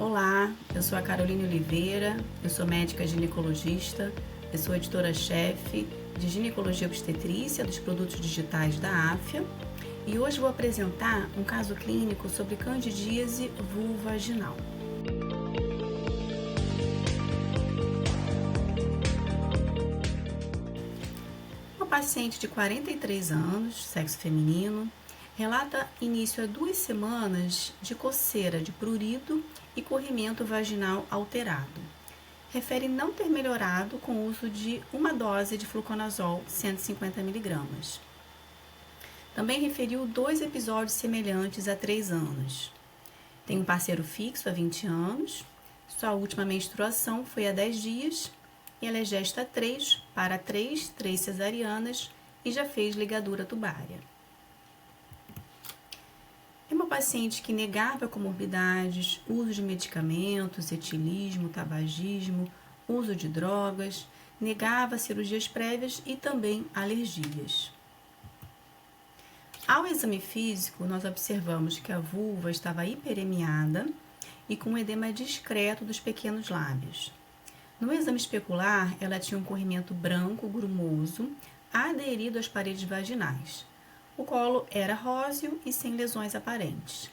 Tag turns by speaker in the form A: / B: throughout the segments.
A: Olá, eu sou a Caroline Oliveira, eu sou médica ginecologista, eu sou editora-chefe de Ginecologia Obstetrícia dos produtos digitais da AFIA e hoje vou apresentar um caso clínico sobre candidíase vulvaginal. Uma paciente de 43 anos, sexo feminino, relata início há 2 semanas de coceira de prurido e corrimento vaginal alterado. Refere não ter melhorado com o uso de uma dose de fluconazol 150 mg. Também referiu 2 episódios semelhantes há 3 anos. Tem um parceiro fixo há 20 anos, sua última menstruação foi há 10 dias e ela é gesta 3 para 3 cesarianas e já fez ligadura tubária. É uma paciente que negava comorbidades, uso de medicamentos, etilismo, tabagismo, uso de drogas, negava cirurgias prévias e também alergias. Ao exame físico, nós observamos que a vulva estava hiperemiada e com um edema discreto dos pequenos lábios. No exame especular, ela tinha um corrimento branco grumoso aderido às paredes vaginais. O colo era róseo e sem lesões aparentes.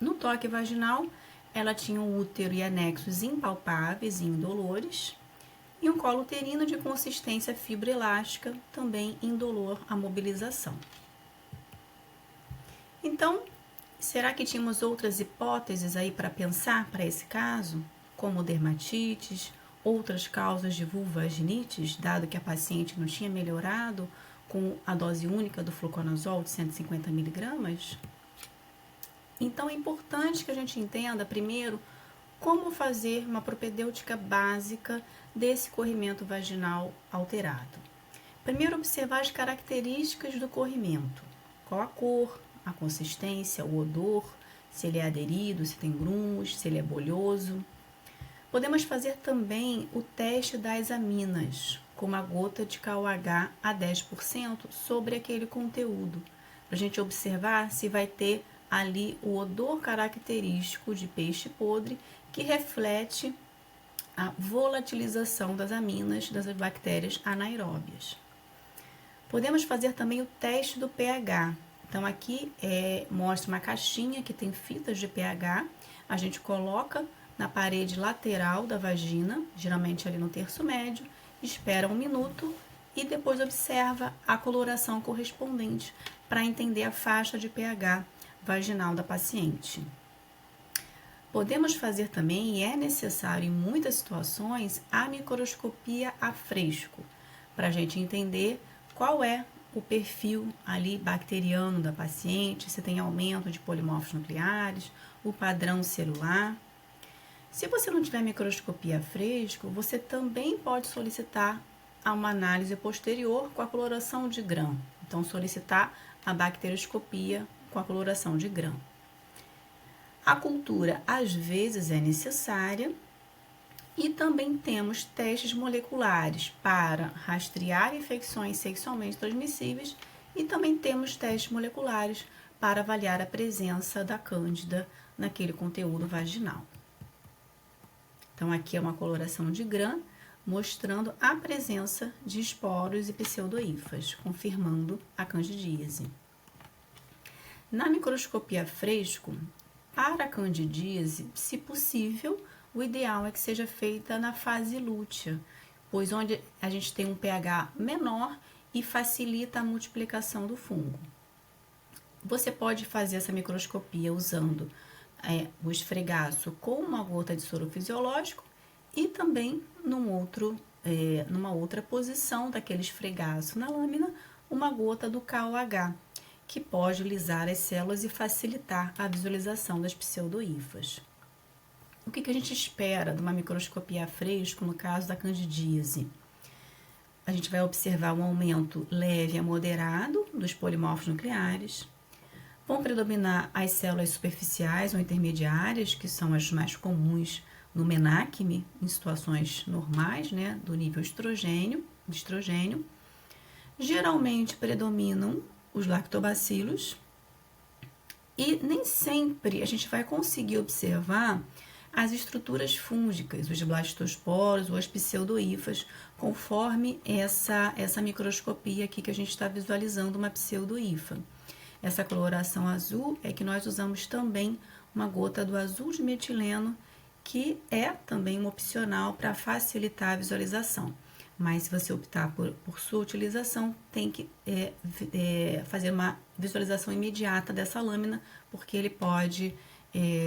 A: No toque vaginal, ela tinha um útero e anexos impalpáveis e indolores e um colo uterino de consistência fibroelástica, também indolor à mobilização. Então, será que tínhamos outras hipóteses aí para pensar para esse caso, como dermatites, outras causas de vulvaginites, dado que a paciente não tinha melhorado com a dose única do fluconazol de 150 mg? Então, é importante que a gente entenda, primeiro, como fazer uma propedêutica básica desse corrimento vaginal alterado. Primeiro, observar as características do corrimento. Qual a cor, a consistência, o odor, se ele é aderido, se tem grumos, se ele é bolhoso. Podemos fazer também o teste das aminas, com uma gota de KOH a 10% sobre aquele conteúdo, para a gente observar se vai ter ali o odor característico de peixe podre que reflete a volatilização das aminas das bactérias anaeróbias. Podemos fazer também o teste do pH. Então, aqui mostra uma caixinha que tem fitas de pH, a gente coloca na parede lateral da vagina, geralmente ali no terço médio, espera 1 minuto e depois observa a coloração correspondente para entender a faixa de pH vaginal da paciente. Podemos fazer também, e é necessário em muitas situações, a microscopia a fresco, para a gente entender qual é o perfil ali bacteriano da paciente, se tem aumento de polimorfos nucleares, o padrão celular. Se você não tiver microscopia a fresco, você também pode solicitar uma análise posterior com a coloração de Gram. Então, solicitar a bacterioscopia com a coloração de Gram. A cultura, às vezes, é necessária e também temos testes moleculares para rastrear infecções sexualmente transmissíveis e também temos testes moleculares para avaliar a presença da cândida naquele conteúdo vaginal. Então, aqui é uma coloração de Gram, mostrando a presença de esporos e pseudohifas, confirmando a candidíase. Na microscopia a fresco, para a candidíase, se possível, o ideal é que seja feita na fase lútea, pois onde a gente tem um pH menor e facilita a multiplicação do fungo. Você pode fazer essa microscopia usando o esfregaço com uma gota de soro fisiológico e também numa outra posição daquele esfregaço na lâmina, uma gota do KOH, que pode lisar as células e facilitar a visualização das pseudohifas. O que a gente espera de uma microscopia a fresco no caso da candidíase? A gente vai observar um aumento leve a moderado dos polimorfos nucleares. Vão predominar as células superficiais ou intermediárias, que são as mais comuns no menacme, em situações normais, né, do nível estrogênio. Geralmente predominam os lactobacilos e nem sempre a gente vai conseguir observar as estruturas fúngicas, os blastosporos ou as pseudohifas, conforme essa microscopia aqui que a gente está visualizando uma pseudohifa. Essa coloração azul é que nós usamos também uma gota do azul de metileno, que é também um opcional para facilitar a visualização. Mas se você optar por sua utilização, tem que fazer uma visualização imediata dessa lâmina, porque ele pode,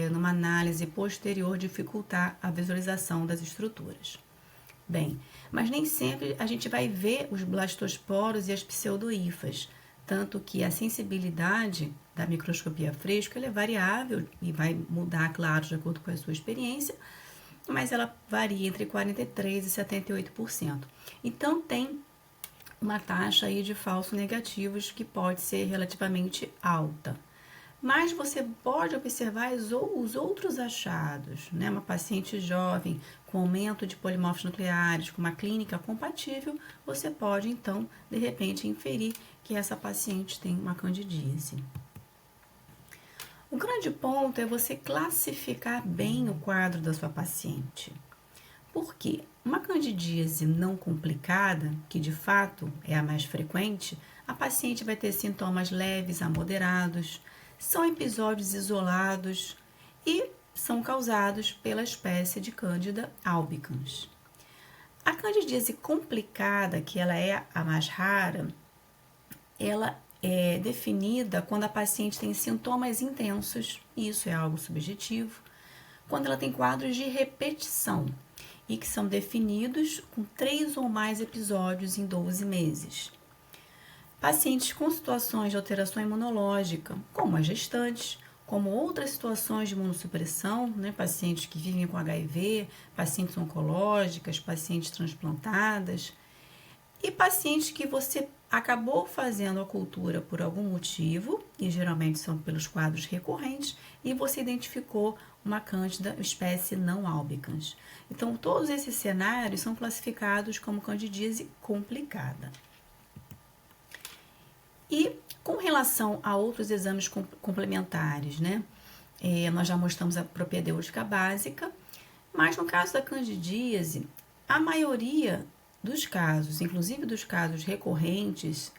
A: numa análise posterior, dificultar a visualização das estruturas. Bem, mas nem sempre a gente vai ver os blastosporos e as pseudohifas, tanto que a sensibilidade da microscopia fresca é variável e vai mudar, claro, de acordo com a sua experiência, mas ela varia entre 43% e 78%. Então, tem uma taxa aí de falsos negativos que pode ser relativamente alta. Mas você pode observar os outros achados, né? Uma paciente jovem com aumento de polimorfos nucleares, com uma clínica compatível, você pode, então, de repente, inferir que essa paciente tem uma candidíase. O grande ponto é você classificar bem o quadro da sua paciente. Por quê? Uma candidíase não complicada, que de fato é a mais frequente, a paciente vai ter sintomas leves a moderados, são episódios isolados e são causados pela espécie de Candida albicans. A candidíase complicada, que ela é a mais rara, ela é definida quando a paciente tem sintomas intensos, isso é algo subjetivo, quando ela tem quadros de repetição e que são definidos com 3 ou mais episódios em 12 meses. Pacientes com situações de alteração imunológica, como as gestantes, como outras situações de imunossupressão, né? Pacientes que vivem com HIV, pacientes oncológicas, pacientes transplantadas, e pacientes que você acabou fazendo a cultura por algum motivo, e geralmente são pelos quadros recorrentes, e você identificou uma cândida espécie não albicans. Então, todos esses cenários são classificados como candidíase complicada. E com relação a outros exames complementares, né? Nós já mostramos a propedêutica básica, mas no caso da candidíase, a maioria dos casos, inclusive dos casos recorrentes,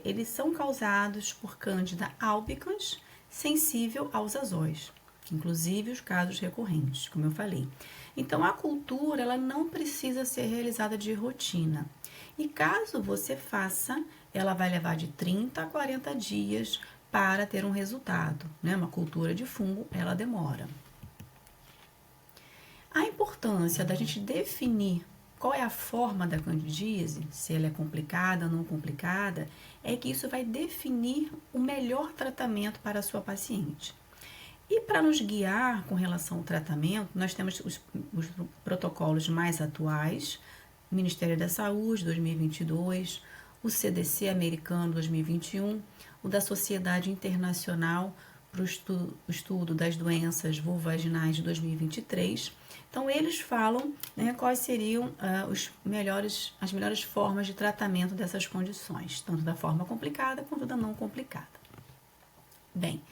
A: eles são causados por Candida albicans sensível aos azóis, inclusive os casos recorrentes, como eu falei. Então, a cultura ela não precisa ser realizada de rotina. E caso você faça, ela vai levar de 30 a 40 dias para ter um resultado, né? Uma cultura de fungo, ela demora. A importância da gente definir qual é a forma da candidíase, se ela é complicada ou não complicada, é que isso vai definir o melhor tratamento para a sua paciente. E para nos guiar com relação ao tratamento, nós temos os protocolos mais atuais, o Ministério da Saúde, 2022, o CDC americano, 2021, o da Sociedade Internacional para o estudo das doenças vulvovaginais de 2023. Então, eles falam, né, quais seriam as melhores formas de tratamento dessas condições, tanto da forma complicada quanto da não complicada. Bem,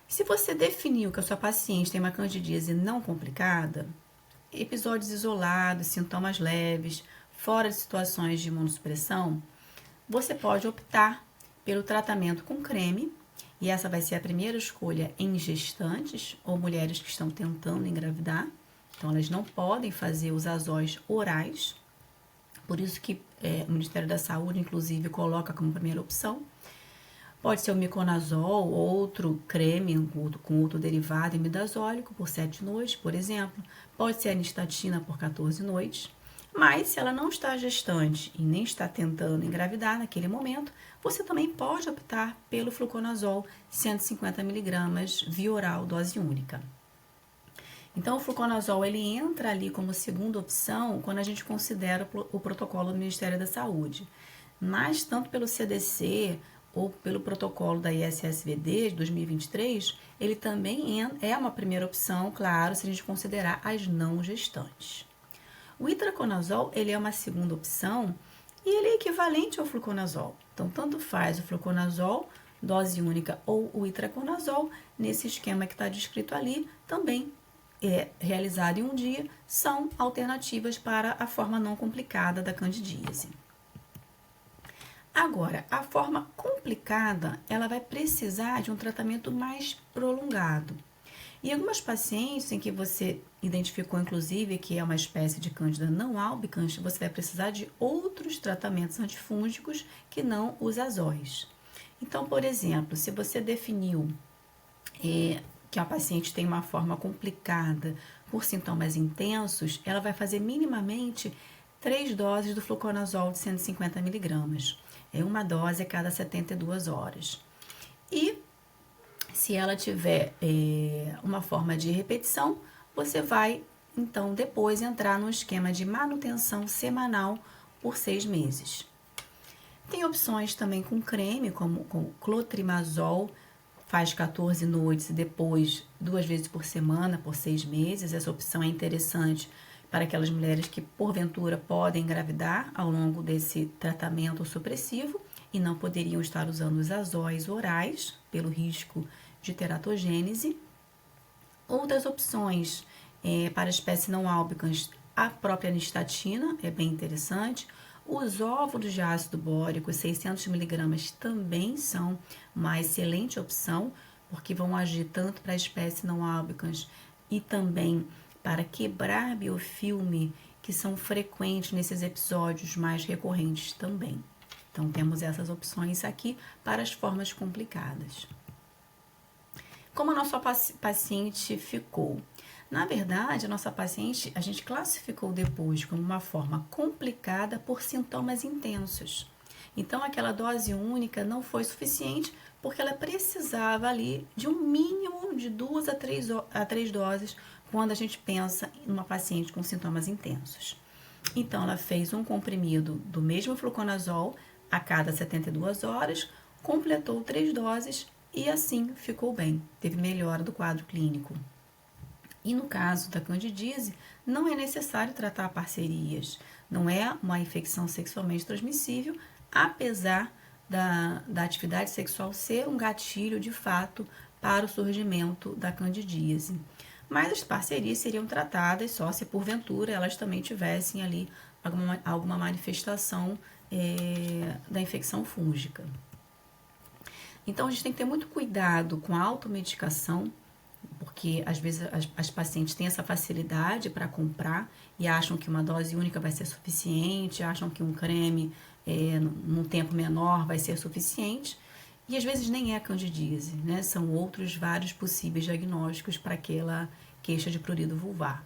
A: se você definiu que a sua paciente tem uma candidíase não complicada, episódios isolados, sintomas leves, fora de situações de imunossupressão, você pode optar pelo tratamento com creme, e essa vai ser a primeira escolha em gestantes ou mulheres que estão tentando engravidar. Então, elas não podem fazer os azóis orais, por isso que o Ministério da Saúde, inclusive, coloca como primeira opção. Pode ser o miconazol, outro creme com outro derivado imidazólico por 7 noites, por exemplo. Pode ser a anistatina por 14 noites. Mas, se ela não está gestante e nem está tentando engravidar naquele momento, você também pode optar pelo fluconazol 150 mg via oral, dose única. Então, o fluconazol ele entra ali como segunda opção quando a gente considera o protocolo do Ministério da Saúde. Mas, tanto pelo CDC ou pelo protocolo da ISSVD de 2023, ele também é uma primeira opção, claro, se a gente considerar as não gestantes. O itraconazol, ele é uma segunda opção e ele é equivalente ao fluconazol. Então, tanto faz o fluconazol, dose única, ou o itraconazol, nesse esquema que está descrito ali, também realizada em um dia são alternativas para a forma não complicada da candidíase. Agora, a forma complicada, ela vai precisar de um tratamento mais prolongado. E algumas pacientes em que você identificou, inclusive, que é uma espécie de Cândida não albicans, você vai precisar de outros tratamentos antifúngicos que não os azóis. Então, por exemplo, se você definiu que a paciente tem uma forma complicada por sintomas intensos, ela vai fazer minimamente 3 doses do fluconazol de 150 miligramas. É uma dose a cada 72 horas. E se ela tiver uma forma de repetição, você vai, então, depois entrar no esquema de manutenção semanal por 6 meses. Tem opções também com creme, como com clotrimazol, faz 14 noites e depois 2 vezes por semana, por 6 meses. Essa opção é interessante para aquelas mulheres que, porventura, podem engravidar ao longo desse tratamento supressivo e não poderiam estar usando os azóis orais, pelo risco de teratogênese. Outras opções para a espécie não albicans, a própria nistatina é bem interessante. Os óvulos de ácido bórico, 600 miligramas, também são uma excelente opção, porque vão agir tanto para a espécie não albicans e também para quebrar biofilme, que são frequentes nesses episódios mais recorrentes também. Então, temos essas opções aqui para as formas complicadas. Como a nossa paciente ficou? Na verdade, a nossa paciente, a gente classificou depois como uma forma complicada por sintomas intensos. Então, aquela dose única não foi suficiente porque ela precisava ali de um mínimo de 2 a 3 doses quando a gente pensa em uma paciente com sintomas intensos. Então, ela fez um comprimido do mesmo fluconazol a cada 72 horas, completou 3 doses e assim ficou bem, teve melhora do quadro clínico. E no caso da candidíase, não é necessário tratar parcerias, não é uma infecção sexualmente transmissível, apesar da atividade sexual ser um gatilho de fato para o surgimento da candidíase. Mas as parcerias seriam tratadas só se porventura elas também tivessem ali alguma manifestação da infecção fúngica. Então, a gente tem que ter muito cuidado com a automedicação, porque às vezes as pacientes têm essa facilidade para comprar e acham que uma dose única vai ser suficiente, acham que um creme num tempo menor vai ser suficiente, e às vezes nem é candidíase, né? São outros vários possíveis diagnósticos para aquela queixa de prurido vulvar.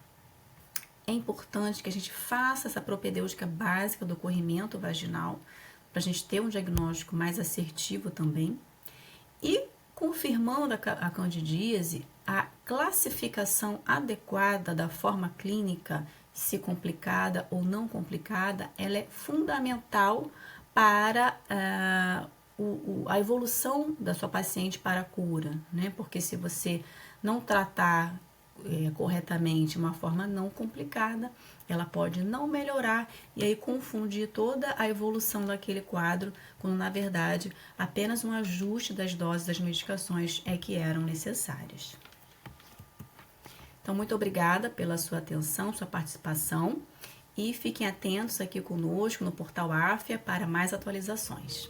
A: É importante que a gente faça essa propedêutica básica do corrimento vaginal, para a gente ter um diagnóstico mais assertivo também. E, confirmando a candidíase, a classificação adequada da forma clínica, se complicada ou não complicada, ela é fundamental para a evolução da sua paciente para a cura, né? Porque se você não tratar corretamente uma forma não complicada, ela pode não melhorar e aí confundir toda a evolução daquele quadro, quando na verdade apenas um ajuste das doses das medicações é que eram necessárias. Então, muito obrigada pela sua atenção, sua participação e fiquem atentos aqui conosco no portal AFIA para mais atualizações.